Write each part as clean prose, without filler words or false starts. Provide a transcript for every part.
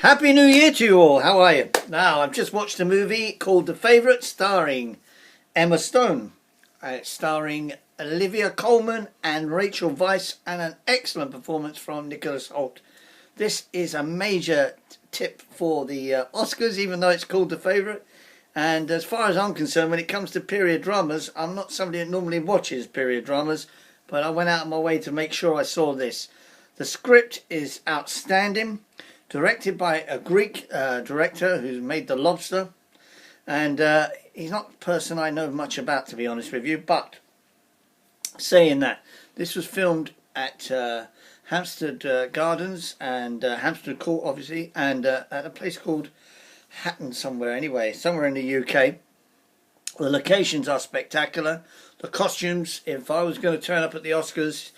Happy New Year to you all. How are you? Now, I've just watched a movie called The Favourite, starring Emma Stone. It's starring Olivia Colman and Rachel Weisz, and an excellent performance from Nicholas Hoult. This is a major tip for the Oscars, even though it's called The Favourite. And as far as I'm concerned, when it comes to period dramas, I'm not somebody that normally watches period dramas, but I went out of my way to make sure I saw this. The script is outstanding. Directed by a Greek director who's made The Lobster, and he's not a person I know much about, to be honest with you, but saying that, this was filmed at Hampstead Gardens and Hampstead Court, obviously, and at a place called Hatton somewhere in the UK. The locations are spectacular. The costumes, if I was going to turn up at the Oscars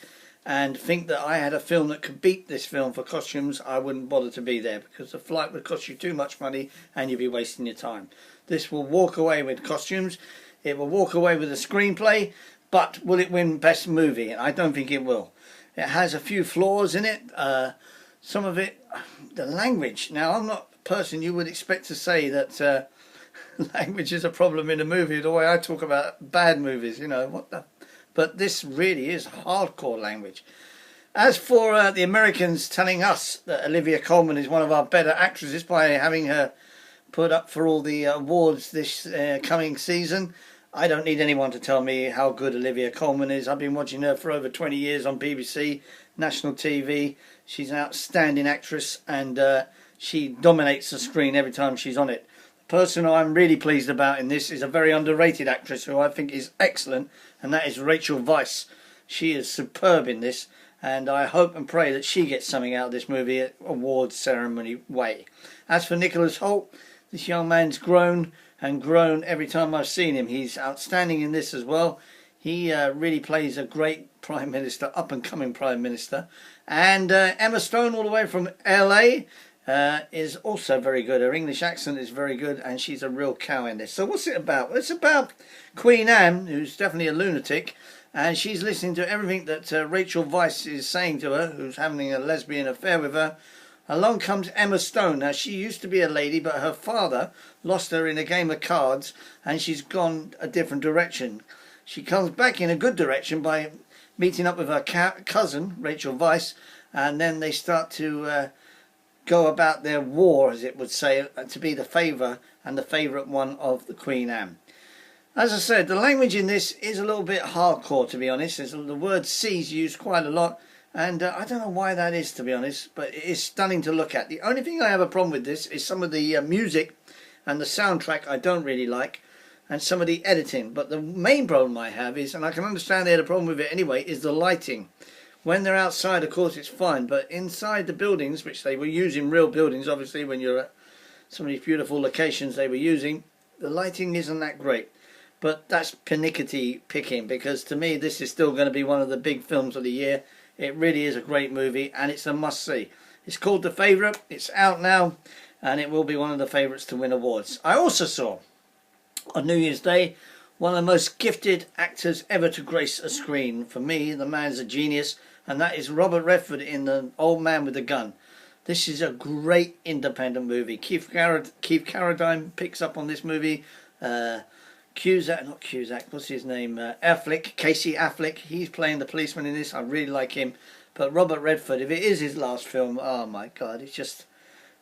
and think that I had a film that could beat this film for costumes, I wouldn't bother to be there, because the flight would cost you too much money and you'd be wasting your time. This will walk away with costumes, it will walk away with a screenplay, but will it win Best Movie? I don't think it will. It has a few flaws in it, some of it, the language. Now, I'm not a person you would expect to say that language is a problem in a movie, the way I talk about bad movies, you know, what the... But this really is hardcore language. As for the Americans telling us that Olivia Colman is one of our better actresses by having her put up for all the awards this coming season, I don't need anyone to tell me how good Olivia Colman is. I've been watching her for over 20 years on BBC, national TV. She's an outstanding actress, and she dominates the screen every time she's on it. The person I'm really pleased about in this is a very underrated actress who I think is excellent, and that is Rachel Weisz. She is superb in this, and I hope and pray that she gets something out of this movie at awards ceremony way. As for Nicholas Hoult, this young man's grown and grown every time I've seen him. He's outstanding in this as well. He really plays a great Prime Minister, up-and-coming Prime Minister. And Emma Stone, all the way from LA, is also very good. Her English accent is very good, and she's a real cow in this. So what's it about? Well, it's about Queen Anne, who's definitely a lunatic, and she's listening to everything that Rachel Weisz is saying to her, who's having a lesbian affair with her. Along comes Emma Stone. Now, she used to be a lady, but her father lost her in a game of cards, and she's gone a different direction. She comes back in a good direction by meeting up with her cousin, Rachel Weisz, and then they start to go about their war, as it would say, to be the favour and the favourite one of the Queen Anne. As I said, the language in this is a little bit hardcore, to be honest. There's the word "sees" used quite a lot, and I don't know why that is, to be honest, but it is stunning to look at. The only thing I have a problem with this is some of the music and the soundtrack I don't really like, and some of the editing. But the main problem I have is, and I can understand they had a problem with it anyway, is the lighting. When they're outside, of course, it's fine, but inside the buildings, which they were using, real buildings, obviously, when you're at some of these beautiful locations they were using, the lighting isn't that great. But that's pernickety picking, because to me, this is still going to be one of the big films of the year. It really is a great movie, and it's a must-see. It's called The Favourite. It's out now, and it will be one of the favourites to win awards. I also saw, on New Year's Day, one of the most gifted actors ever to grace a screen. For me, the man's a genius, and that is Robert Redford in The Old Man with the Gun. This is a great independent movie. Keith Carradine picks up on this movie. What's his name? Casey Affleck. He's playing the policeman in this. I really like him. But Robert Redford, if it is his last film, oh my God, it's just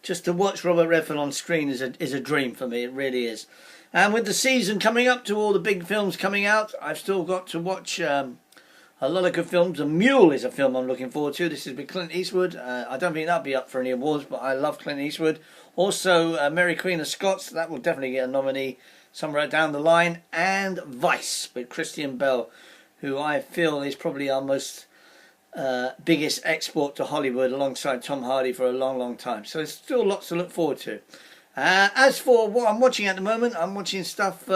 to watch Robert Redford on screen is a dream for me. It really is. And with the season coming up, to all the big films coming out, I've still got to watch a lot of good films. A Mule is a film I'm looking forward to. This is with Clint Eastwood. I don't think that'll be up for any awards, but I love Clint Eastwood. Also, Mary Queen of Scots. That will definitely get a nominee somewhere down the line. And Weisz with Christian Bale, who I feel is probably our most biggest export to Hollywood, alongside Tom Hardy, for a long time. So there's still lots to look forward to. As for what I'm watching at the moment, I'm watching stuff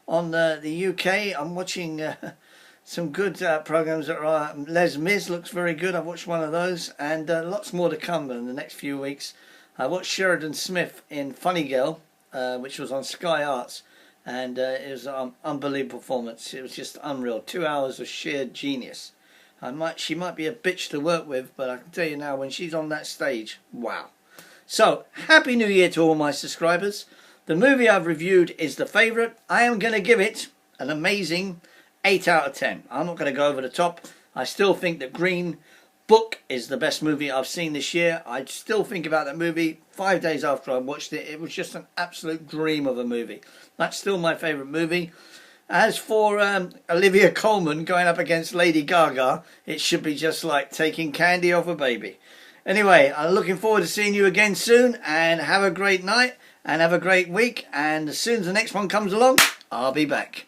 on the UK. I'm watching some good programmes that are... Les Mis looks very good. I've watched one of those, and lots more to come in the next few weeks. I watched Sheridan Smith in Funny Girl, which was on Sky Arts, and it was an unbelievable performance. It was just unreal. 2 hours of sheer genius. She might be a bitch to work with, but I can tell you now, when she's on that stage, wow. So, Happy New Year to all my subscribers. The movie I've reviewed is The Favourite. I am going to give it an amazing 8 out of 10. I'm not going to go over the top. I still think that Green Book is the best movie I've seen this year. I still think about that movie 5 days after I watched it. It was just an absolute dream of a movie. That's still my favourite movie. As for Olivia Colman going up against Lady Gaga, it should be just like taking candy off a baby. Anyway, I'm looking forward to seeing you again soon, and have a great night and have a great week, and as soon as the next one comes along, I'll be back.